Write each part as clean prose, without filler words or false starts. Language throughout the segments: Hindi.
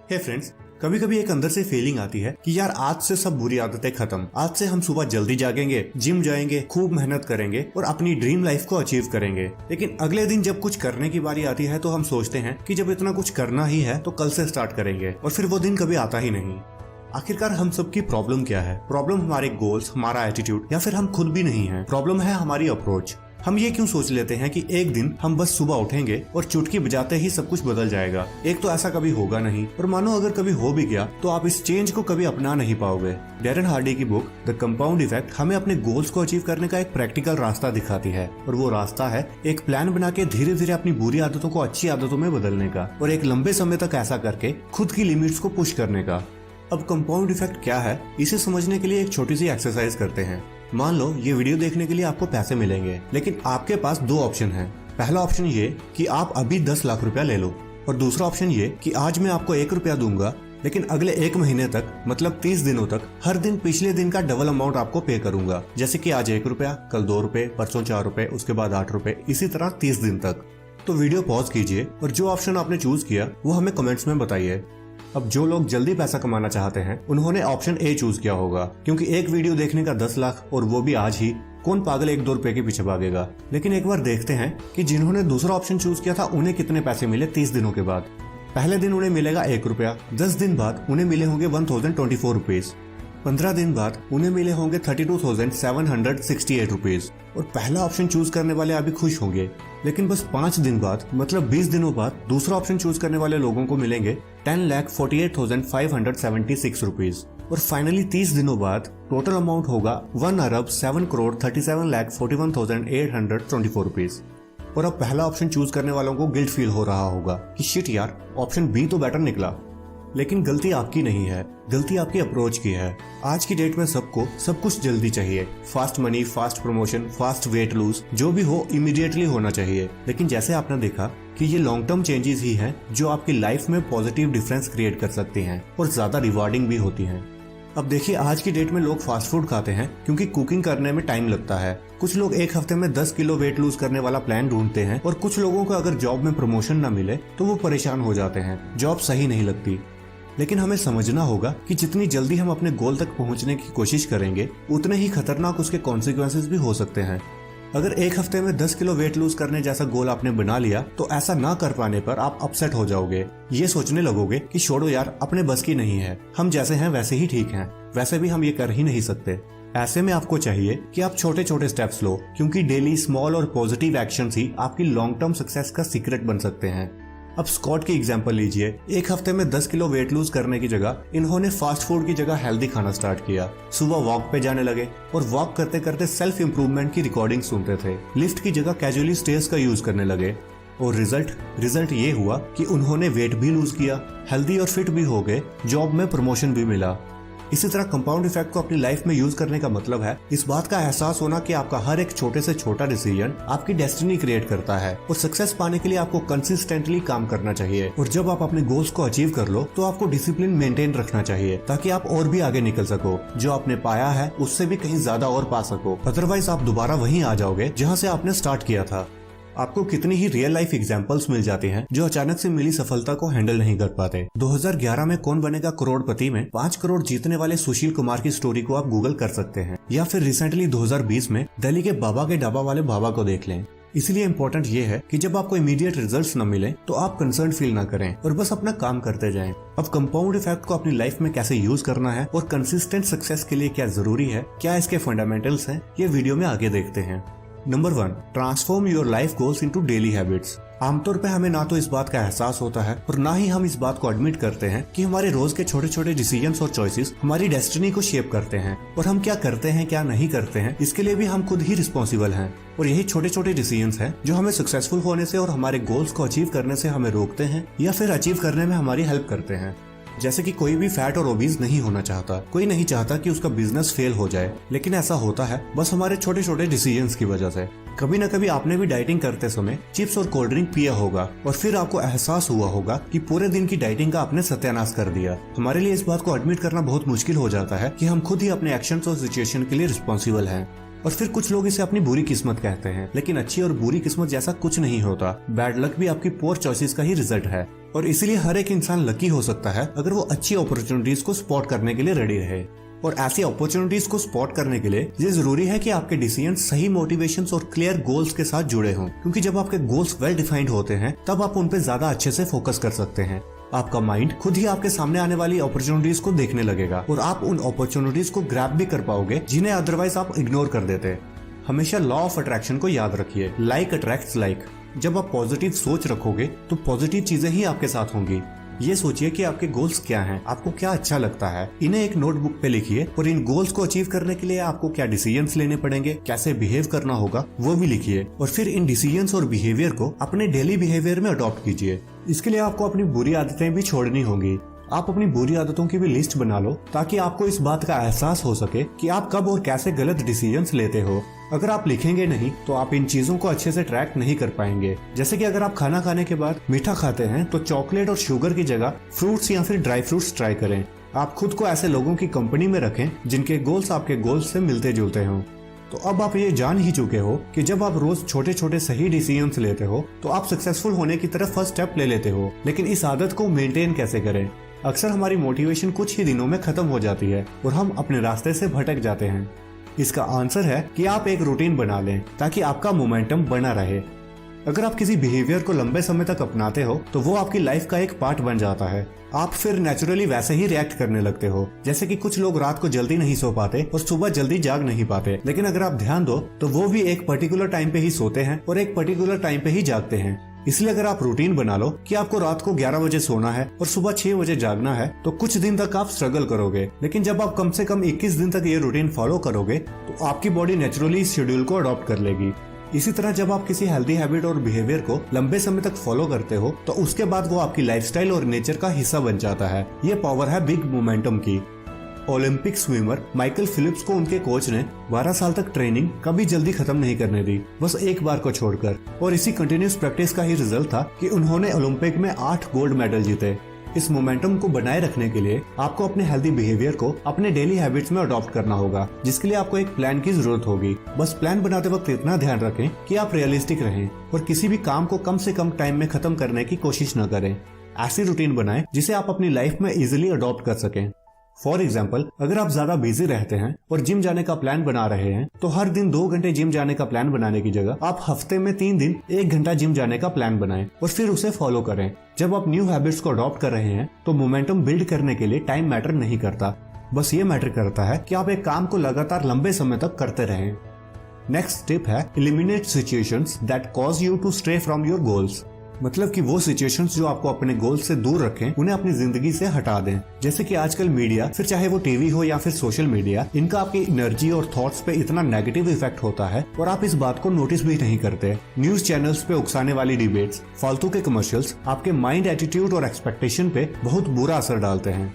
हे फ्रेंड्स, कभी कभी एक अंदर से फीलिंग आती है कि यार आज से सब बुरी आदतें खत्म। आज से हम सुबह जल्दी जागेंगे, जिम जाएंगे, खूब मेहनत करेंगे और अपनी ड्रीम लाइफ को अचीव करेंगे। लेकिन अगले दिन जब कुछ करने की बारी आती है तो हम सोचते हैं कि जब इतना कुछ करना ही है तो कल से स्टार्ट करेंगे, और फिर वो दिन कभी आता ही नहीं। आखिरकार हम सबकी प्रॉब्लम क्या है? प्रॉब्लम हमारे गोल्स, हमारा एटीट्यूड, या फिर हम खुद भी नहीं है? प्रॉब्लम है हमारी अप्रोच। हम ये क्यों सोच लेते हैं कि एक दिन हम बस सुबह उठेंगे और चुटकी बजाते ही सब कुछ बदल जाएगा? एक तो ऐसा कभी होगा नहीं, और मानो अगर कभी हो भी गया तो आप इस चेंज को कभी अपना नहीं पाओगे। डैरेन हार्डी की बुक द कंपाउंड इफेक्ट हमें अपने गोल्स को अचीव करने का एक प्रैक्टिकल रास्ता दिखाती है, और वो रास्ता है एक प्लान बना के धीरे धीरे अपनी बुरी आदतों को अच्छी आदतों में बदलने का, और एक लंबे समय तक ऐसा करके खुद की लिमिट्स को पुश करने का। अब कंपाउंड इफेक्ट क्या है, इसे समझने के लिए एक छोटी सी एक्सरसाइज करते हैं। मान लो ये वीडियो देखने के लिए आपको पैसे मिलेंगे, लेकिन आपके पास दो ऑप्शन हैं। पहला ऑप्शन ये कि आप अभी 10 लाख रुपया ले लो, और दूसरा ऑप्शन ये कि आज मैं आपको 1 रुपया दूंगा, लेकिन अगले 1 महीने तक मतलब 30 दिनों तक हर दिन पिछले दिन का डबल अमाउंट आपको पे करूंगा। जैसे कि आज 1 रुपया, कल 2 रुपए, परसों 4 रुपए, उसके बाद 8 रुपए, इसी तरह 30 दिन तक। तो वीडियो पॉज कीजिए और जो ऑप्शन आपने चूज किया वो हमें कमेंट्स में बताइए। अब जो लोग जल्दी पैसा कमाना चाहते हैं उन्होंने ऑप्शन ए चूज किया होगा, क्योंकि एक वीडियो देखने का 10 लाख, और वो भी आज ही। कौन पागल 1-2 रुपए के पीछे भागेगा? लेकिन एक बार देखते हैं कि जिन्होंने दूसरा ऑप्शन चूज किया था उन्हें कितने पैसे मिले 30 दिनों के बाद। पहले दिन उन्हें मिलेगा 1 रुपया, 10 दिन बाद उन्हें मिले होंगे 1024 रुपीज, 15 दिन बाद उन्हें मिले होंगे 32,768 रुपीज, और पहला ऑप्शन चूज करने वाले अभी खुश होंगे। लेकिन बस 5 दिन बाद मतलब 20 दिनों बाद दूसरा ऑप्शन चूज करने वाले लोगों को मिलेंगे 10,48,576 रुपीज, और फाइनली 30 दिनों बाद टोटल अमाउंट होगा 1,07,37,41,824 रुपीज। और अब पहला ऑप्शन चूज करने वालों को गिल्ट फील हो रहा होगा कि शिट यार, ऑप्शन बी तो बेटर निकला। लेकिन गलती आपकी नहीं है, गलती आपकी अप्रोच की है। आज की डेट में सबको सब कुछ जल्दी चाहिए। Fast money, fast promotion, fast weight lose, जो भी हो इमीडिएटली होना चाहिए। लेकिन जैसे आपने देखा कि ये लॉन्ग टर्म चेंजेस ही हैं जो आपकी लाइफ में पॉजिटिव डिफरेंस क्रिएट कर सकती हैं और ज्यादा रिवार्डिंग भी होती हैं। अब देखिए, आज की डेट में लोग फास्ट फूड खाते हैं क्योंकि कुकिंग करने में टाइम लगता है। कुछ लोग एक हफ्ते में 10 किलो वेट लूज करने वाला प्लान ढूंढते हैं, और कुछ लोगों को अगर जॉब में प्रमोशन न मिले तो वो परेशान हो जाते हैं, जॉब सही नहीं लगती। लेकिन हमें समझना होगा कि जितनी जल्दी हम अपने गोल तक पहुंचने की कोशिश करेंगे उतने ही खतरनाक उसके कॉन्सिक्वेंसेस भी हो सकते हैं। अगर एक हफ्ते में 10 किलो वेट लूज करने जैसा गोल आपने बना लिया तो ऐसा ना कर पाने पर आप अपसेट हो जाओगे। ये सोचने लगोगे कि छोड़ो यार, अपने बस की नहीं है, हम जैसे हैं वैसे ही ठीक हैं, वैसे भी हम ये कर ही नहीं सकते। ऐसे में आपको चाहिए कि आप छोटे छोटे स्टेप्स लो, क्योंकि डेली स्मॉल और पॉजिटिव एक्शंस ही आपकी लॉन्ग टर्म सक्सेस का सीक्रेट बन सकते हैं। अब स्कॉट की एग्जांपल लीजिए। एक हफ्ते में 10 किलो वेट लूज करने की जगह इन्होंने फास्ट फूड की जगह हेल्दी खाना स्टार्ट किया। सुबह वॉक पे जाने लगे और वॉक करते करते सेल्फ इंप्रूवमेंट की रिकॉर्डिंग सुनते थे। लिफ्ट की जगह कैजुअली स्टेयर्स का यूज करने लगे, और रिजल्ट ये हुआ कि उन्होंने वेट भी लूज किया, हेल्दी और फिट भी हो गए, जॉब में प्रमोशन भी मिला। इसी तरह कंपाउंड इफेक्ट को अपनी लाइफ में यूज करने का मतलब है इस बात का एहसास होना कि आपका हर एक छोटे से छोटा डिसीजन आपकी डेस्टिनी क्रिएट करता है, और सक्सेस पाने के लिए आपको कंसिस्टेंटली काम करना चाहिए। और जब आप अपने गोल्स को अचीव कर लो तो आपको डिसिप्लिन मेंटेन रखना चाहिए, ताकि आप और भी आगे निकल सको, जो आपने पाया है उससे भी कहीं ज्यादा और पा सको। अदरवाइज आप दोबारा वहीं आ जाओगे जहाँ से आपने स्टार्ट किया था। आपको कितनी ही रियल लाइफ एग्जांपल्स मिल जाते हैं जो अचानक से मिली सफलता को हैंडल नहीं कर पाते। 2011 में कौन बनेगा करोड़पति में 5 करोड़ जीतने वाले सुशील कुमार की स्टोरी को आप गूगल कर सकते हैं, या फिर रिसेंटली 2020 में दिल्ली के बाबा के ढाबा वाले बाबा को देख लें। इसलिए इम्पोर्टेंट ये है कि जब आपको इमीडिएट रिजल्ट्स न मिले तो आप कंसर्न फील ना करें और बस अपना काम करते जाएं। अब कंपाउंड इफेक्ट को अपनी लाइफ में कैसे यूज करना है और कंसिस्टेंट सक्सेस के लिए क्या जरूरी है, क्या इसके फंडामेंटल्स हैं, ये वीडियो में आगे देखते हैं। Number 1, transform your life goals into daily habits. आमतौर पे हमें ना तो इस बात का एहसास होता है और ना ही हम इस बात को एडमिट करते हैं कि हमारे रोज के छोटे छोटे डिसीजंस और चॉइसेस हमारी डेस्टिनी को शेप करते हैं, और हम क्या करते हैं क्या नहीं करते हैं इसके लिए भी हम खुद ही रिस्पॉन्सिबल हैं। और यही छोटे छोटे डिसीजंस हैं जो हमें सक्सेसफुल होने से और हमारे गोल्स को अचीव करने से हमें रोकते हैं या फिर अचीव करने में हमारी हेल्प करते हैं। जैसे कि कोई भी फैट और ओबीज नहीं होना चाहता, कोई नहीं चाहता कि उसका बिजनेस फेल हो जाए, लेकिन ऐसा होता है बस हमारे छोटे छोटे डिसीजंस की वजह से। कभी न कभी आपने भी डाइटिंग करते समय चिप्स और कोल्ड ड्रिंक पिया होगा, और फिर आपको एहसास हुआ होगा कि पूरे दिन की डाइटिंग का आपने सत्यानाश कर दिया। हमारे लिए इस बात को एडमिट करना बहुत मुश्किल हो जाता है कि हम खुद ही अपने एक्शंस और सिचुएशन के लिए रिस्पॉन्सिबल हैं। और फिर कुछ लोग इसे अपनी बुरी किस्मत कहते हैं, लेकिन अच्छी और बुरी किस्मत जैसा कुछ नहीं होता। बैड लक भी आपकी पोर चॉइसेस का ही रिजल्ट है, और इसीलिए हर एक इंसान लकी हो सकता है अगर वो अच्छी अपॉर्चुनिटीज को स्पॉट करने के लिए रेडी रहे। और ऐसी अपॉर्चुनिटीज को स्पॉट करने के लिए ये जरूरी है कि आपके डिसीजन सही मोटिवेशंस और क्लियर गोल्स के साथ जुड़े हों, क्योंकि जब आपके गोल्स वेल डिफाइंड होते हैं तब आप उन पे ज्यादा अच्छे से फोकस कर सकते हैं। आपका माइंड खुद ही आपके सामने आने वाली अपॉर्चुनिटीज को देखने लगेगा और आप उन अपॉर्चुनिटीज को ग्रैब भी कर पाओगे जिन्हें अदरवाइज आप इग्नोर कर देते। हमेशा लॉ ऑफ अट्रैक्शन को याद रखिए, लाइक अट्रैक्ट्स लाइक। जब आप पॉजिटिव सोच रखोगे तो पॉजिटिव चीजें ही आपके साथ होंगी। ये सोचिए कि आपके गोल्स क्या हैं, आपको क्या अच्छा लगता है, इन्हें एक नोटबुक पे लिखिए और इन गोल्स को अचीव करने के लिए आपको क्या डिसीजंस लेने पड़ेंगे, कैसे बिहेव करना होगा वो भी लिखिए, और फिर इन डिसीजंस और बिहेवियर को अपने डेली बिहेवियर में अडॉप्ट कीजिए। इसके लिए आपको अपनी बुरी आदतें भी छोड़नी होंगी। आप अपनी बुरी आदतों की भी लिस्ट बना लो ताकि आपको इस बात का एहसास हो सके कि आप कब और कैसे गलत डिसीजंस लेते हो। अगर आप लिखेंगे नहीं तो आप इन चीजों को अच्छे से ट्रैक नहीं कर पाएंगे। जैसे कि अगर आप खाना खाने के बाद मीठा खाते हैं तो चॉकलेट और शुगर की जगह फ्रूट्स या फिर ड्राई फ्रूट्स ट्राई करें। आप खुद को ऐसे लोगों की कंपनी में रखें जिनके गोल्स आपके गोल्स से मिलते जुलते हों। तो अब आप ये जान ही चुके हो कि जब आप रोज छोटे छोटे सही डिसीजंस लेते हो तो आप सक्सेसफुल होने की तरफ फर्स्ट स्टेप ले लेते हो। लेकिन इस आदत को मेंटेन कैसे करें? अक्सर हमारी मोटिवेशन कुछ ही दिनों में खत्म हो जाती है और हम अपने रास्ते से भटक जाते हैं। इसका आंसर है कि आप एक रूटीन बना लें ताकि आपका मोमेंटम बना रहे। अगर आप किसी बिहेवियर को लंबे समय तक अपनाते हो तो वो आपकी लाइफ का एक पार्ट बन जाता है। आप फिर नेचुरली वैसे ही रिएक्ट करने लगते हो। जैसे कि कुछ लोग रात को जल्दी नहीं सो पाते और सुबह जल्दी जाग नहीं पाते, लेकिन अगर आप ध्यान दो तो वो भी एक पर्टिकुलर टाइम पे ही सोते हैं और एक पर्टिकुलर टाइम पे ही जागते हैं। इसलिए अगर आप रूटीन बना लो कि आपको रात को 11 बजे सोना है और सुबह 6 बजे जागना है तो कुछ दिन तक आप स्ट्रगल करोगे, लेकिन जब आप कम से कम 21 दिन तक ये रूटीन फॉलो करोगे तो आपकी बॉडी नेचुरली इस शेड्यूल को अडॉप्ट कर लेगी। इसी तरह जब आप किसी हेल्दी हैबिट और बिहेवियर को लंबे समय तक फॉलो करते हो तो उसके बाद वो आपकी लाइफस्टाइल और नेचर का हिस्सा बन जाता है। ये पावर है बिग मोमेंटम की। ओलंपिक स्विमर माइकल फिलिप्स को उनके कोच ने 12 साल तक ट्रेनिंग कभी जल्दी खत्म नहीं करने दी, बस एक बार को छोड़कर। और इसी कंटिन्यूस प्रैक्टिस का ही रिजल्ट था कि उन्होंने ओलंपिक में 8 गोल्ड मेडल जीते। इस मोमेंटम को बनाए रखने के लिए आपको अपने हेल्दी बिहेवियर को अपने डेली हैबिट्स में अडॉप्ट करना होगा, जिसके लिए आपको एक प्लान की जरूरत होगी। बस प्लान बनाते वक्त इतना ध्यान रखें कि आप रियलिस्टिक रहें और किसी भी काम को कम से कम टाइम में खत्म करने की कोशिश न करें। ऐसी रूटीन बनाएं जिसे आप अपनी लाइफ में इजिली अडॉप्ट कर सकें। फॉर एग्जाम्पल, अगर आप ज्यादा बिजी रहते हैं और जिम जाने का प्लान बना रहे हैं तो हर दिन 2 घंटे जिम जाने का प्लान बनाने की जगह आप हफ्ते में 3 दिन 1 घंटा जिम जाने का प्लान बनाएं और फिर उसे फॉलो करें। जब आप न्यू हैबिट्स को अडॉप्ट कर रहे हैं तो मोमेंटम बिल्ड करने के लिए टाइम मैटर नहीं करता, बस ये मैटर करता है कि आप एक काम को लगातार लंबे समय तक करते रहें। नेक्स्ट टिप है eliminate situations that cause you to stray from your goals. मतलब कि वो सिचुएशंस जो आपको अपने गोल से दूर रखें उन्हें अपनी जिंदगी से हटा दें। जैसे कि आजकल मीडिया, फिर चाहे वो टीवी हो या फिर सोशल मीडिया, इनका आपकी एनर्जी और थॉट्स पे इतना नेगेटिव इफेक्ट होता है और आप इस बात को नोटिस भी नहीं करते। न्यूज चैनल्स पे उकसाने वाली डिबेट्स, फालतू के कमर्शियल्स आपके माइंड, एटीट्यूड और एक्सपेक्टेशन पे बहुत बुरा असर डालते हैं।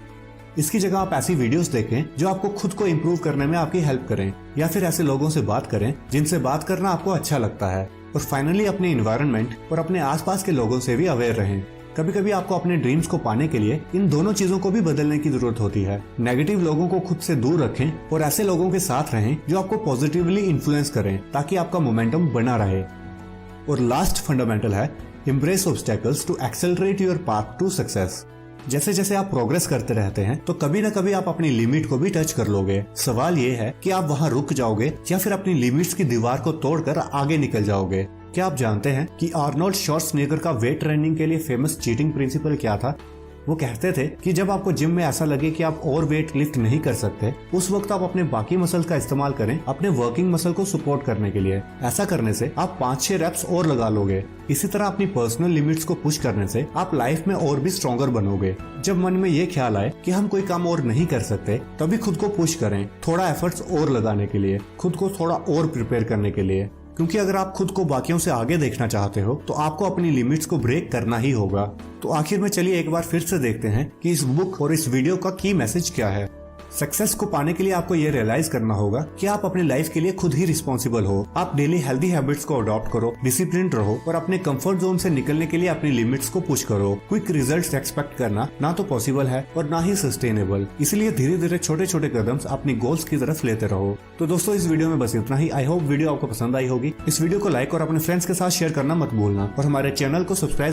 इसकी जगह आप ऐसी वीडियोस देखें जो आपको खुद को इम्प्रूव करने में आपकी हेल्प करें, या फिर ऐसे लोगों से बात करें जिनसे बात करना आपको अच्छा लगता है। और फाइनली अपने इन्वायरमेंट और अपने आसपास के लोगों से भी अवेयर रहें। कभी कभी आपको अपने ड्रीम्स को पाने के लिए इन दोनों चीजों को भी बदलने की जरूरत होती है। नेगेटिव लोगों को खुद से दूर रखें और ऐसे लोगों के साथ रहें जो आपको पॉजिटिवली इन्फ्लुएंस करें ताकि आपका मोमेंटम बना रहे। और लास्ट फंडामेंटल है embrace obstacles to accelerate your path to success. जैसे जैसे आप प्रोग्रेस करते रहते हैं तो कभी न कभी आप अपनी लिमिट को भी टच कर लोगे। सवाल ये है कि आप वहाँ रुक जाओगे या फिर अपनी लिमिट्स की दीवार को तोड़कर आगे निकल जाओगे। क्या आप जानते हैं कि आर्नोल्ड श्वार्ज़नेगर का वेट ट्रेनिंग के लिए फेमस चीटिंग प्रिंसिपल क्या था? वो कहते थे कि जब आपको जिम में ऐसा लगे कि आप और वेट लिफ्ट नहीं कर सकते, उस वक्त आप अपने बाकी मसल्स का इस्तेमाल करें अपने वर्किंग मसल को सपोर्ट करने के लिए। ऐसा करने से आप 5-6 रेप्स और लगा लोगे। इसी तरह अपनी पर्सनल लिमिट्स को पुश करने से आप लाइफ में और भी स्ट्रॉन्गर बनोगे। जब मन में ये ख्याल आए कि हम कोई काम और नहीं कर सकते, तभी खुद को पुश करें, थोड़ा एफर्ट्स और लगाने के लिए, खुद को थोड़ा और प्रिपेयर करने के लिए। क्योंकि अगर आप खुद को बाकियों से आगे देखना चाहते हो तो आपको अपनी लिमिट्स को ब्रेक करना ही होगा। तो आखिर में चलिए एक बार फिर से देखते हैं कि इस बुक और इस वीडियो का की मैसेज क्या है। सक्सेस को पाने के लिए आपको ये रियलाइज करना होगा कि आप अपनी लाइफ के लिए खुद ही रिस्पॉन्सिबल हो। आप डेली हेल्दी हैबिट्स को अडॉप्ट करो, डिसिप्लिन रहो और अपने कंफर्ट जोन से निकलने के लिए अपनी लिमिट्स को पुश करो। क्विक रिजल्ट्स एक्सपेक्ट करना ना तो पॉसिबल है और ना ही सस्टेनेबल, इसलिए धीरे धीरे छोटे छोटे कदम अपनी गोल्स की तरफ लेते रहो। तो दोस्तों इस वीडियो में बस इतना ही। आई होप वीडियो आपको पसंद आई होगी। इस वीडियो को लाइक और अपने फ्रेंड्स के साथ शेयर करना मत भूलना और हमारे चैनल को सब्सक्राइब